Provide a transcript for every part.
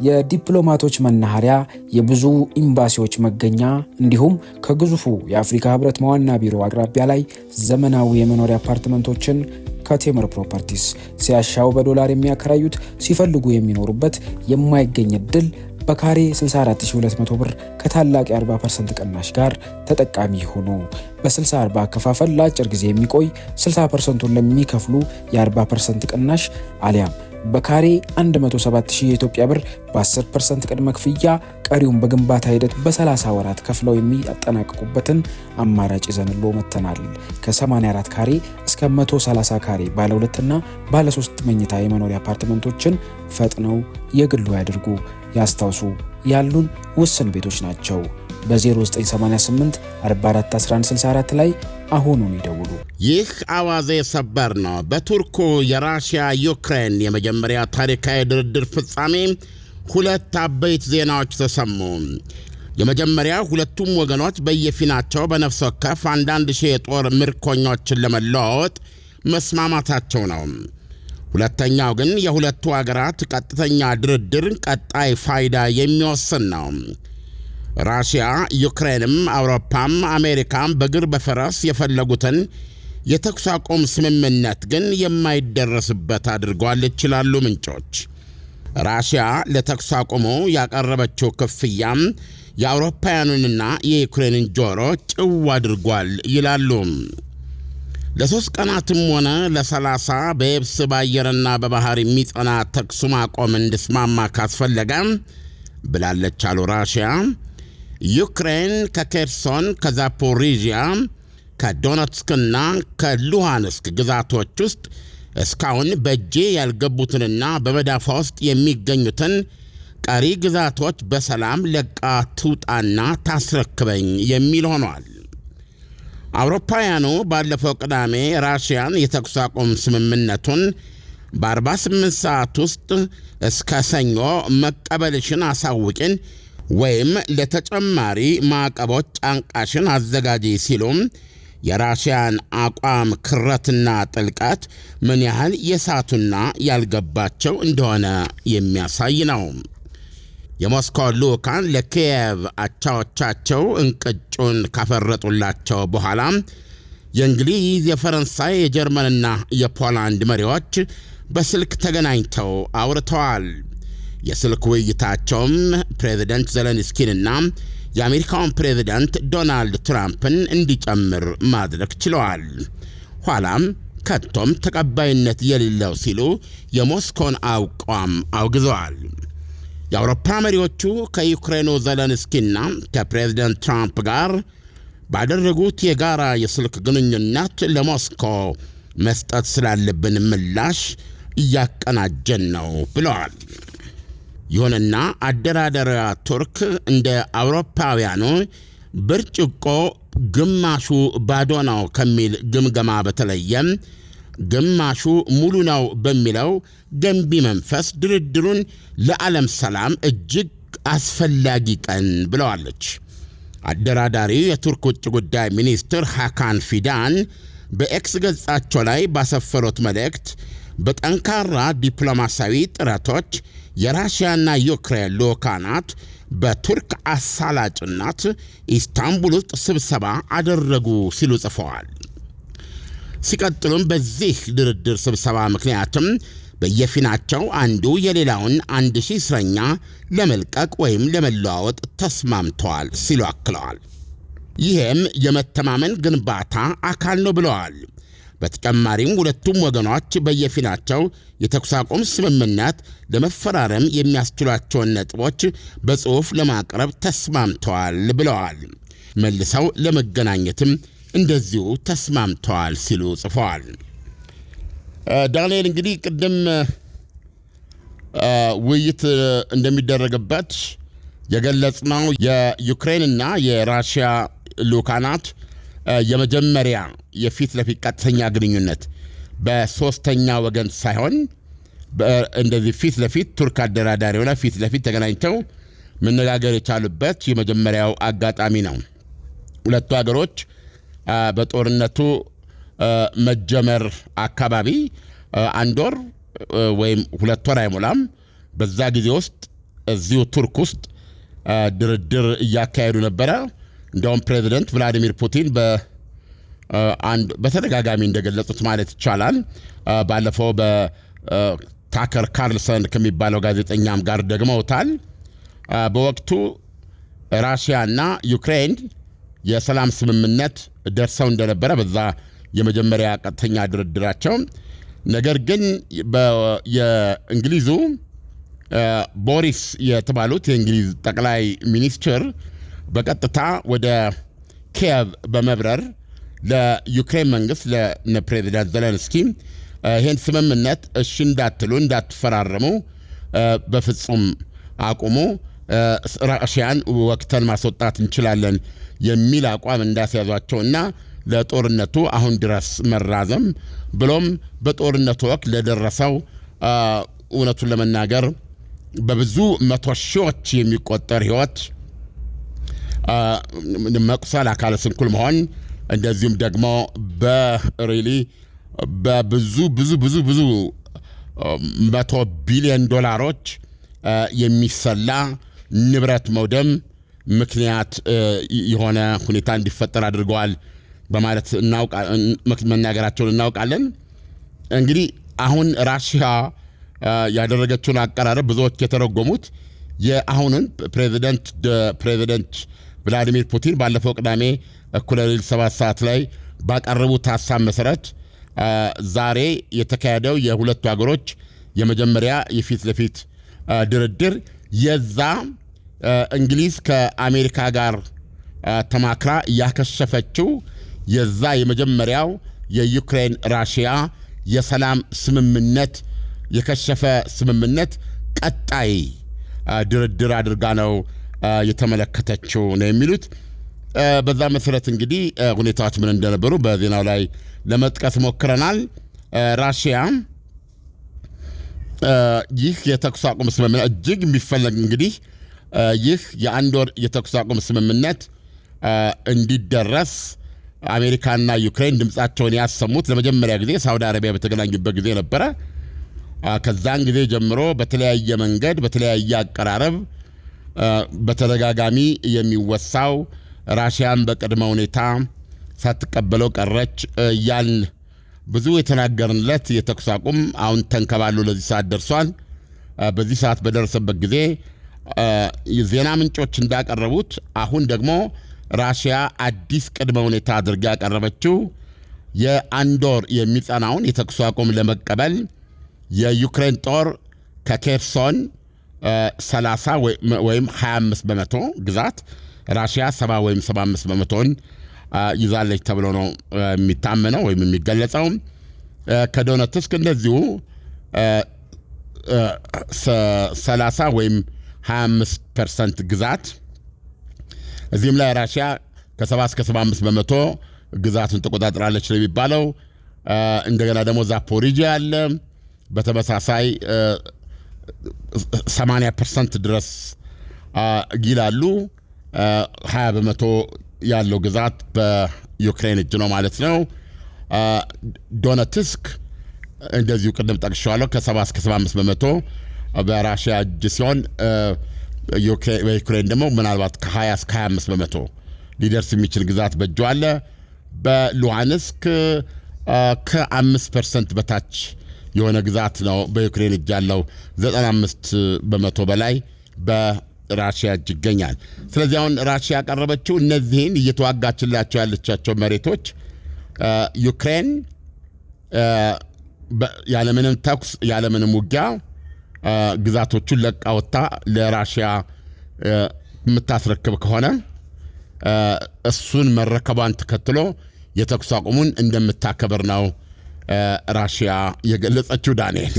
የዲፕሎማቶች መናኸሪያ፣ የብዙ ኤምባሲዎች መገኛ እንዲሁም ከግዙፉ የአፍሪካ ህብረት መዋና ቢሮ አቅራቢያ ላይ ዘመናዊ የመኖሪያ አፓርትመንቶችን ከቴምር ፕሮፐርቲስ ሲያሻው በዶላር የሚያከራዩት ሲፈልጉ የሚኖሩበት የማይገኝ እድል በካሬ 64200 ብር ከታላቅ የ40% ቅናሽ ጋር ተጠቃሚ ሆኖ በ60/40 አከፋፈል ለአጭር ጊዜ የሚቆይ 60%ን ለሚከፍሉ የ40% ቅናሽ አሊያም በካሬ 107000 የኢትዮጵያ ብር በ10% ቅድመ ክፍያ ቀሪውን በግንባታ ሂደት በ30 ወራት ከፍለው የሚያጠናቅቁበትን አማራጭ ይዘንሎ መተናል። ከ84 ካሬ እስከ 130 ካሬ ባለ 2 እና ባለ 3 መኝታ የመኖሪያ አፓርትመንቶችን ፈጥነው የግሉ ያድርጉ። ያስታውሱ፣ ያሉን ውስን ቤቶች ናቸው። በ0988 44 1164 ላይ አሁኑን ይደውሉ። ይህ አዋዜ ሰበር ነው። በቱርኩ የራሽያ ዩክሬን የመጀመሪያ ታሪካዊ ድርድር ፍጻሜ ሁለት አበይት ዜናዎች ተሰሙ። የመጀመሪያ ሁለቱም ወገኖች በየፊናቸው በነፍስ ወከፍ 1000 የጦር ምርኮኞችን ለመለዋወጥ መስማማታቸው ነው። ሁለተኛው ግን የሁለቱ አገራት ቀጥተኛ ድርድር ቀጣይ ፋይዳ የሚወስን ነው። ራሽያ ዩክሬንም አውሮፓም አሜሪካም በግር በፈረስ የፈለጉትን የተኩስ አቁም ስምምነት ግን የማይደረስበት አድርጓል ይላሉ ምንጮች። ራሽያ ለተኩስ አቁሙ ያቀረበችው ክፍያም የአውሮፓውያኑንና የዩክሬንን ጆሮ ጭው አድርጓል ይላሉ። ለ3 ቀናትም ሆነ ለ30 በየብስ በአየርና በባህር የሚጸና ተኩስ ማቆም እንዲስማማ ካስፈለገ ብላለች አሉ ራሽያ። ዩክሬን ከኬርሶን፣ ከዛፖሪዥያ፣ ከዶኔትስክና ከሉሃንስክ ግዛቶች ውስጥ እስካሁን በእጄ ያልገቡትንና በመዳፏ ውስጥ የሚገኙትን ቀሪ ግዛቶች በሰላም ለቃ ትውጣና ታስረክበኝ የሚል ሆኗል። አውሮፓውያኑ ባለፈው ቅዳሜ ራሽያን የተኩስ አቁም ስምምነቱን በ48 ሰዓት ውስጥ እስከ ሰኞ መቀበልሽን አሳውቂን ወይም ለተጨማሪ ማዕቀቦች ጫንቃሽን አዘጋጂ ሲሉም የራሽያን አቋም ክረትና ጥልቀት ምን ያህል የሳቱና ያልገባቸው እንደሆነ የሚያሳይ ነው። የሞስኮ ልዑካን ለኪየቭ አቻዎቻቸው እንቅጩን ካፈረጡላቸው በኋላ የእንግሊዝ፣ የፈረንሳይ፣ የጀርመንና የፖላንድ መሪዎች በስልክ ተገናኝተው አውርተዋል። የስልክ ውይይታቸውም ፕሬዝደንት ዘለንስኪንና የአሜሪካውን ፕሬዝደንት ዶናልድ ትራምፕን እንዲጨምር ማድረግ ችለዋል። ኋላም ከቶም ተቀባይነት የሌለው ሲሉ የሞስኮን አቋም አውግዘዋል። የአውሮፓ መሪዎቹ ከዩክሬኑ ዘለንስኪና ከፕሬዝደንት ትራምፕ ጋር ባደረጉት የጋራ የስልክ ግንኙነት ለሞስኮ መስጠት ስላለብን ምላሽ እያቀናጀን ነው ብለዋል። ይሁንና አደራዳሪዋ ቱርክ እንደ አውሮፓውያኑ ብርጭቆ ግማሹ ባዶ ነው ከሚል ግምገማ በተለየም ግማሹ ሙሉ ነው በሚለው ገንቢ መንፈስ ድርድሩን ለዓለም ሰላም እጅግ አስፈላጊ ቀን ብለዋለች። አደራዳሪው የቱርክ ውጭ ጉዳይ ሚኒስትር ሃካን ፊዳን በኤክስ ገጻቸው ላይ ባሰፈሩት መልእክት በጠንካራ ዲፕሎማሲያዊ ጥረቶች የራሽያና ዩክሬን ልዑካናት በቱርክ አሳላጭነት ኢስታንቡል ውስጥ ስብሰባ አደረጉ ሲሉ ጽፈዋል። ሲቀጥሉም በዚህ ድርድር ስብሰባ ምክንያትም በየፊናቸው አንዱ የሌላውን 1000 እስረኛ ለመልቀቅ ወይም ለመለዋወጥ ተስማምተዋል ሲሉ አክለዋል። ይህም የመተማመን ግንባታ አካል ነው ብለዋል። በተጨማሪም ሁለቱም ወገኖች በየፊናቸው የተኩስ አቁም ስምምነት ለመፈራረም የሚያስችሏቸውን ነጥቦች በጽሑፍ ለማቅረብ ተስማምተዋል ብለዋል። መልሰው ለመገናኘትም እንደዚሁ ተስማምተዋል ሲሉ ጽፈዋል። ዳንኤል እንግዲህ ቅድም ውይይት እንደሚደረግበት የገለጽነው የዩክሬንና የራሽያ ልዑካናት የመጀመሪያ የፊት ለፊት ቀጥተኛ ግንኙነት በሶስተኛ ወገን ሳይሆን እንደዚህ ፊት ለፊት ቱርክ አደራዳሪው ላይ ፊት ለፊት ተገናኝተው መነጋገር የቻሉበት የመጀመሪያው አጋጣሚ ነው። ሁለቱ ሀገሮች በጦርነቱ መጀመር አካባቢ አንድ ወር ወይም 2 ወር አይሞላም በዛ ጊዜ ውስጥ እዚሁ ቱርክ ውስጥ ድርድር እያካሄዱ ነበረ። እንደውም ፕሬዚደንት ቭላዲሚር ፑቲን በተደጋጋሚ እንደገለጹት ማለት ይቻላል ባለፈው በታከር ካርልሰን ከሚባለው ጋዜጠኛም ጋር ደግመውታል። በወቅቱ ራሽያና ዩክሬን የሰላም ስምምነት ደርሰው እንደነበረ በዛ የመጀመሪያ ቀጥተኛ ድርድራቸው። ነገር ግን የእንግሊዙ ቦሪስ የተባሉት የእንግሊዝ ጠቅላይ ሚኒስትር በቀጥታ ወደ ኪየቭ በመብረር ለዩክሬን መንግስት ለፕሬዚዳንት ዘለንስኪ ይህን ስምምነት እሺ እንዳትፈራረሙ በፍጹም አቁሙ፣ ራሽያን ወቅተን ማስወጣት እንችላለን የሚል አቋም እንዳስያዟቸውና ለጦርነቱ አሁን ድረስ መራዘም ብሎም በጦርነቱ ወቅት ለደረሰው እውነቱን ለመናገር በብዙ መቶ ሺዎች የሚቆጠር ህይወት መቁሰል፣ አካለ ስንኩል መሆን እንደዚሁም ደግሞ በብዙ መቶ ቢሊዮን ዶላሮች የሚሰላ ንብረት መውደም ምክንያት የሆነ ሁኔታ እንዲፈጠር አድርገዋል በማለት መናገራቸውን እናውቃለን። እንግዲህ አሁን ራሽያ ያደረገችውን አቀራረብ ብዙዎች የተረጎሙት የአሁንን ፕሬዚደንት ቭላዲሚር ፑቲን ባለፈው ቅዳሜ እኩለ ሌሊት 7 ሰዓት ላይ ባቀረቡት ሐሳብ መሰረት ዛሬ የተካሄደው የሁለቱ ሀገሮች የመጀመሪያ የፊት ለፊት ድርድር የዛ እንግሊዝ ከአሜሪካ ጋር ተማክራ ያከሸፈችው የዛ የመጀመሪያው የዩክሬን ራሽያ የሰላም ስምምነት የከሸፈ ስምምነት ቀጣይ ድርድር አድርጋ ነው የተመለከተችው ነው የሚሉት። በዛ መሰረት እንግዲህ ሁኔታዎች ምን እንደነበሩ በዜናው ላይ ለመጥቀስ ሞክረናል። ራሽያ ይህ የተኩስ አቁም ስምምነት እጅግ የሚፈለግ እንግዲህ ይህ የአንድ ወር የተኩስ አቁም ስምምነት እንዲደረስ አሜሪካና ዩክሬን ድምጻቸውን ያሰሙት ለመጀመሪያ ጊዜ ሳውዲ አረቢያ በተገናኙበት ጊዜ ነበረ። ከዛን ጊዜ ጀምሮ በተለያየ መንገድ በተለያየ አቀራረብ በተደጋጋሚ የሚወሳው ራሽያን በቅድመ ሁኔታ ሳትቀበለው ቀረች እያልን ብዙ የተናገርንለት የተኩስ አቁም አሁን ተንከባሎ ለዚህ ሰዓት ደርሷል። በዚህ ሰዓት በደረሰበት ጊዜ የዜና ምንጮች እንዳቀረቡት አሁን ደግሞ ራሽያ አዲስ ቅድመ ሁኔታ አድርጋ ያቀረበችው የአንድ ወር የሚጸናውን የተኩስ አቁም ለመቀበል የዩክሬን ጦር ከኬርሶን 30 ወይም 25 በመቶ ግዛት ራሽያ 70 ወይም 75 በመቶን ይዛለች ተብሎ ነው የሚታመነው ወይም የሚገለጸው። ከዶነትስክ እንደዚሁ 30 ወይም 25% ግዛት። እዚህም ላይ ራሽያ ከ70 እስከ 75 በመቶ ግዛቱን ተቆጣጥራለች ነው የሚባለው። እንደገና ደግሞ ዛፖሪጂያ አለ በተመሳሳይ 80% ድረስ ይላሉ። 20 በመቶ ያለው ግዛት በዩክሬን እጅ ነው ማለት ነው። ዶነትስክ እንደዚሁ ቅድም ጠቅሼዋለሁ ከ70 እስከ 75 በመቶ በራሽያ እጅ ሲሆን በዩክሬን ደግሞ ምናልባት ከ20 እስከ 25 በመቶ ሊደርስ የሚችል ግዛት በእጁ አለ። በሉሃንስክ ከ5% በታች የሆነ ግዛት ነው በዩክሬን እጅ ያለው። 95 በመቶ በላይ በራሽያ እጅ ይገኛል። ስለዚህ አሁን ራሽያ ያቀረበችው እነዚህን እየተዋጋችላቸው ያለቻቸው መሬቶች ዩክሬን ያለምንም ተኩስ ያለምንም ውጊያ ግዛቶቹን ለቃ ወጥታ ለራሽያ የምታስረክብ ከሆነ እሱን መረከቧን ተከትሎ የተኩስ አቁሙን እንደምታከብር ነው ራሽያ የገለጸችው። ዳንኤል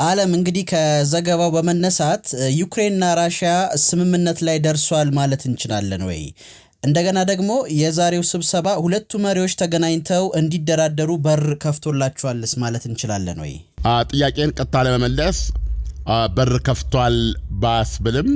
ዓለም እንግዲህ ከዘገባው በመነሳት ዩክሬንና ራሽያ ስምምነት ላይ ደርሷል ማለት እንችላለን ወይ? እንደገና ደግሞ የዛሬው ስብሰባ ሁለቱ መሪዎች ተገናኝተው እንዲደራደሩ በር ከፍቶላቸዋልስ ማለት እንችላለን ወይ? ጥያቄን ቀጥታ ለመመለስ በር ከፍቷል ባስብልም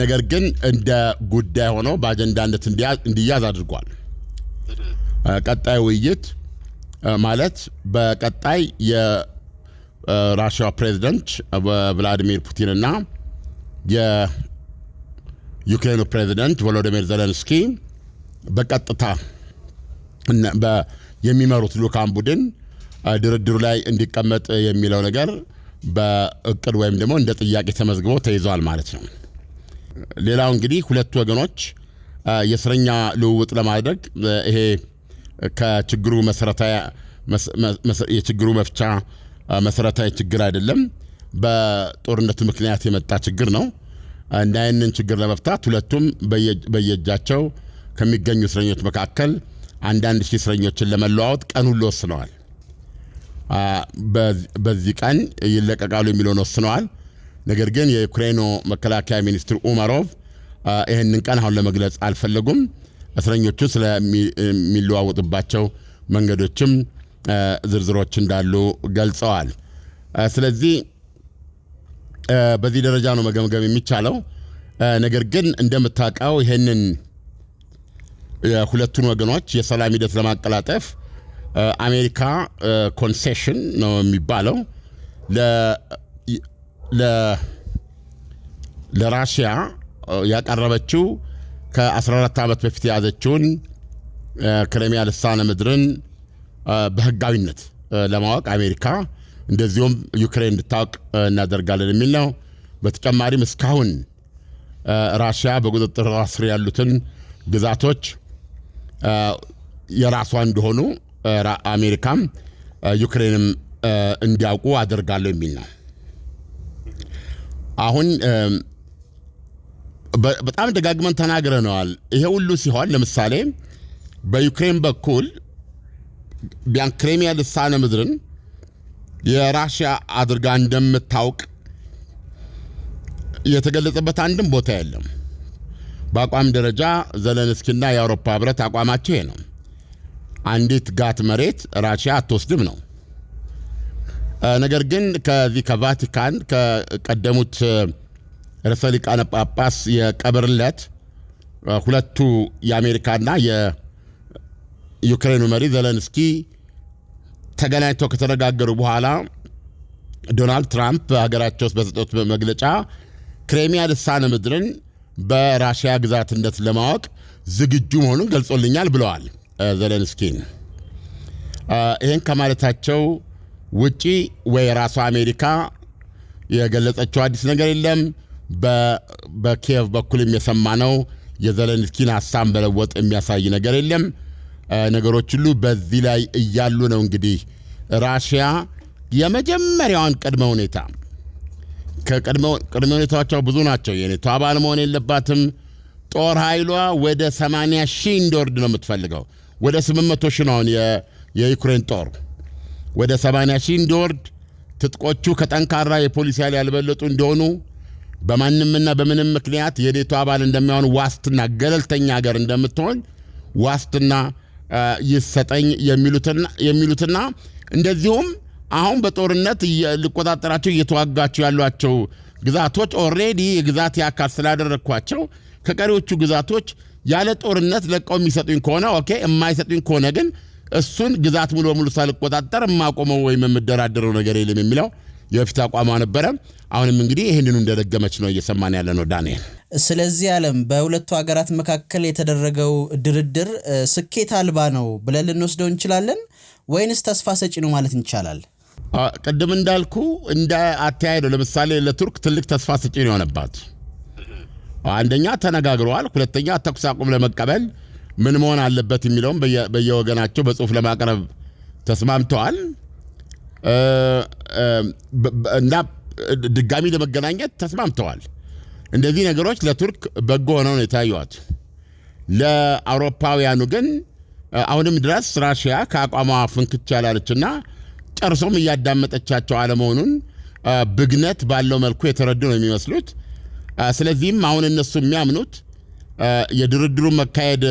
ነገር ግን እንደ ጉዳይ ሆኖ በአጀንዳነት እንዲያዝ አድርጓል። ቀጣይ ውይይት ማለት በቀጣይ የራሽያ ፕሬዝዳንት ቭላዲሚር ፑቲንና የዩክሬኑ ፕሬዚደንት ቮሎዲሚር ዜሌንስኪ በቀጥታ የሚመሩት ልኡካን ቡድን ድርድሩ ላይ እንዲቀመጥ የሚለው ነገር በእቅድ ወይም ደግሞ እንደ ጥያቄ ተመዝግቦ ተይዟል ማለት ነው። ሌላው እንግዲህ ሁለቱ ወገኖች የእስረኛ ልውውጥ ለማድረግ ይሄ ከችግሩ የችግሩ መፍቻ መሰረታዊ ችግር አይደለም፣ በጦርነቱ ምክንያት የመጣ ችግር ነው። እና ይህንን ችግር ለመፍታት ሁለቱም በየእጃቸው ከሚገኙ እስረኞች መካከል አንዳንድ ሺህ እስረኞችን ለመለዋወጥ ቀን ሁሉ ወስነዋል። በዚህ ቀን ይለቀቃሉ የሚለውን ወስነዋል። ነገር ግን የዩክሬኑ መከላከያ ሚኒስትር ኡመሮቭ ይህንን ቀን አሁን ለመግለጽ አልፈለጉም። እስረኞቹ ስለሚለዋወጡባቸው መንገዶችም ዝርዝሮች እንዳሉ ገልጸዋል። ስለዚህ በዚህ ደረጃ ነው መገምገም የሚቻለው። ነገር ግን እንደምታውቀው ይህንን የሁለቱን ወገኖች የሰላም ሂደት ለማቀላጠፍ አሜሪካ ኮንሴሽን ነው የሚባለው ለራሽያ ያቀረበችው ከ14 ዓመት በፊት የያዘችውን ክሬሚያ ልሳነ ምድርን በህጋዊነት ለማወቅ አሜሪካ እንደዚሁም ዩክሬን እንድታውቅ እናደርጋለን የሚል ነው። በተጨማሪም እስካሁን ራሽያ በቁጥጥር ስር ያሉትን ግዛቶች የራሷ እንደሆኑ አሜሪካም ዩክሬንም እንዲያውቁ አደርጋለሁ የሚል ነው። አሁን በጣም ደጋግመን ተናግረነዋል። ይሄ ሁሉ ሲሆን ለምሳሌ በዩክሬን በኩል ቢያን ክሬሚያ ልሳነ ምድርን የራሽያ አድርጋ እንደምታውቅ የተገለጸበት አንድም ቦታ የለም። በአቋም ደረጃ ዜሌንስኪና የአውሮፓ ህብረት አቋማቸው ይሄ ነው። አንዲት ጋት መሬት ራሽያ አትወስድም ነው። ነገር ግን ከዚህ ከቫቲካን ከቀደሙት ርዕሰ ሊቃነ ጳጳስ የቀብር ዕለት ሁለቱ የአሜሪካና የዩክሬኑ መሪ ዜሌንስኪ ተገናኝተው ከተነጋገሩ በኋላ ዶናልድ ትራምፕ ሀገራቸው ውስጥ በሰጡት መግለጫ ክሬሚያ ልሳነ ምድርን በራሽያ ግዛትነት ለማወቅ ዝግጁ መሆኑን ገልጾልኛል ብለዋል ዜሌንስኪን። ይህን ከማለታቸው ውጪ ወይ ራሷ አሜሪካ የገለጸችው አዲስ ነገር የለም። በኪየቭ በኩልም የሰማነው የዜሌንስኪን ሀሳብ በለወጥ የሚያሳይ ነገር የለም። ነገሮች ሁሉ በዚህ ላይ እያሉ ነው እንግዲህ ራሽያ የመጀመሪያውን ቅድመ ሁኔታ ቅድመ ሁኔታዎቿ ብዙ ናቸው። የኔቶ አባል መሆን የለባትም። ጦር ኃይሏ ወደ 80 ሺህ እንዲወርድ ነው የምትፈልገው። ወደ 800 ሺህ ነው የዩክሬን ጦር ወደ 80 ሺህ እንዲወርድ፣ ትጥቆቹ ከጠንካራ የፖሊስ ኃይል ያልበለጡ እንዲሆኑ፣ በማንምና በምንም ምክንያት የኔቶ አባል እንደሚሆን ዋስትና፣ ገለልተኛ ሀገር እንደምትሆን ዋስትና ይሰጠኝ የሚሉትና እንደዚሁም አሁን በጦርነት ሊቆጣጠራቸው እየተዋጋቸው ያሏቸው ግዛቶች ኦልሬዲ የግዛት አካል ስላደረግኳቸው ከቀሪዎቹ ግዛቶች ያለ ጦርነት ለቀው የሚሰጡኝ ከሆነ ኦኬ፣ የማይሰጡኝ ከሆነ ግን እሱን ግዛት ሙሉ በሙሉ ሳልቆጣጠር የማቆመው ወይም የምደራደረው ነገር የለም የሚለው የበፊት አቋሟ ነበረ። አሁንም እንግዲህ ይህንኑ እንደደገመች ነው እየሰማን ያለ ነው ዳንኤል። ስለዚህ ዓለም በሁለቱ ሀገራት መካከል የተደረገው ድርድር ስኬት አልባ ነው ብለን ልንወስደው እንችላለን ወይንስ ተስፋ ሰጪ ነው ማለት እንቻላል? ቅድም እንዳልኩ እንደ አተያየው ለምሳሌ ለቱርክ ትልቅ ተስፋ ሰጪ ነው የሆነባት። አንደኛ ተነጋግረዋል፣ ሁለተኛ ተኩስ አቁም ለመቀበል ምን መሆን አለበት የሚለውም በየወገናቸው በጽሁፍ ለማቅረብ ተስማምተዋል እና ድጋሚ ለመገናኘት ተስማምተዋል። እንደዚህ ነገሮች ለቱርክ በጎ ሆነው ነው የታዩት። ለአውሮፓውያኑ ግን አሁንም ድረስ ራሽያ ከአቋሟ ፍንክች ያላለችና ጨርሶም እያዳመጠቻቸው አለመሆኑን ብግነት ባለው መልኩ የተረዱ ነው የሚመስሉት። ስለዚህም አሁን እነሱ የሚያምኑት የድርድሩ መካሄድ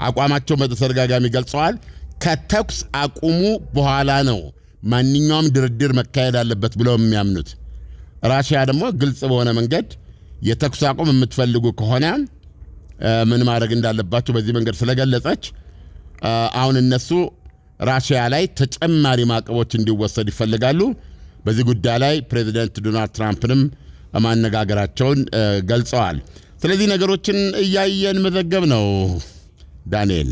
አቋማቸው በተደጋጋሚ ገልጸዋል። ከተኩስ አቁሙ በኋላ ነው ማንኛውም ድርድር መካሄድ አለበት ብለው የሚያምኑት። ራሽያ ደግሞ ግልጽ በሆነ መንገድ የተኩስ አቁም የምትፈልጉ ከሆነ ምን ማድረግ እንዳለባቸው በዚህ መንገድ ስለገለጸች አሁን እነሱ ራሽያ ላይ ተጨማሪ ማዕቀቦች እንዲወሰድ ይፈልጋሉ። በዚህ ጉዳይ ላይ ፕሬዚደንት ዶናልድ ትራምፕንም ማነጋገራቸውን ገልጸዋል። ስለዚህ ነገሮችን እያየን መዘገብ ነው። ዳንኤል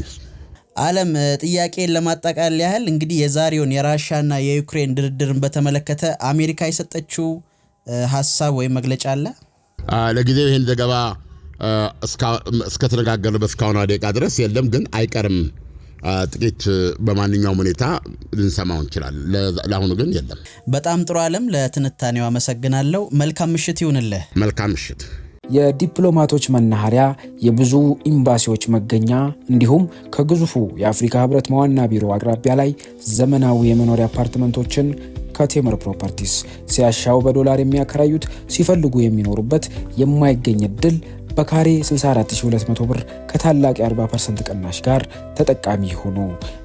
ዓለም ጥያቄን ለማጠቃለል ያህል እንግዲህ የዛሬውን የራሻና የዩክሬን ድርድርን በተመለከተ አሜሪካ የሰጠችው ሐሳብ ወይ መግለጫ አለ? ለጊዜው ይሄን ዘገባ እስከ ተነጋገርንበት እስካሁን ደቂቃ ድረስ የለም፣ ግን አይቀርም ጥቂት በማንኛውም ሁኔታ ልንሰማው እንችላለን። ለአሁኑ ግን የለም። በጣም ጥሩ ዓለም፣ ለትንታኔው አመሰግናለሁ። መልካም ምሽት ይሁንልህ። መልካም ምሽት። የዲፕሎማቶች መናኸሪያ፣ የብዙ ኤምባሲዎች መገኛ እንዲሁም ከግዙፉ የአፍሪካ ህብረት ዋና ቢሮ አቅራቢያ ላይ ዘመናዊ የመኖሪያ አፓርትመንቶችን ከቴምር ፕሮፐርቲስ ሲያሻው በዶላር የሚያከራዩት ሲፈልጉ የሚኖሩበት የማይገኝ እድል በካሬ 64200 ብር ከታላቅ የ40% ቅናሽ ጋር ተጠቃሚ ሆኖ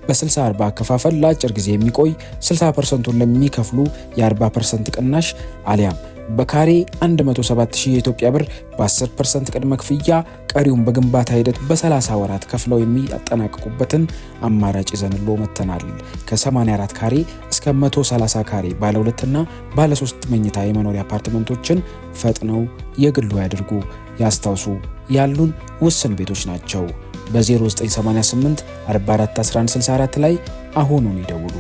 በ60/40 አከፋፈል ለአጭር ጊዜ የሚቆይ 60%ን ለሚከፍሉ የ40% ቅናሽ አሊያም በካሬ 107000 የኢትዮጵያ ብር በ10% ቅድመ ክፍያ ቀሪውን በግንባታ ሂደት በ30 ወራት ከፍለው የሚያጠናቅቁበትን አማራጭ ይዘንሎ መተናል። ከ84 ካሬ እስከ 130 ካሬ ባለ 2 እና ባለ 3 መኝታ የመኖሪያ አፓርትመንቶችን ፈጥነው የግሉ ያድርጉ። ያስታውሱ፣ ያሉን ውስን ቤቶች ናቸው። በ0988 441164 ላይ አሁኑን ይደውሉ።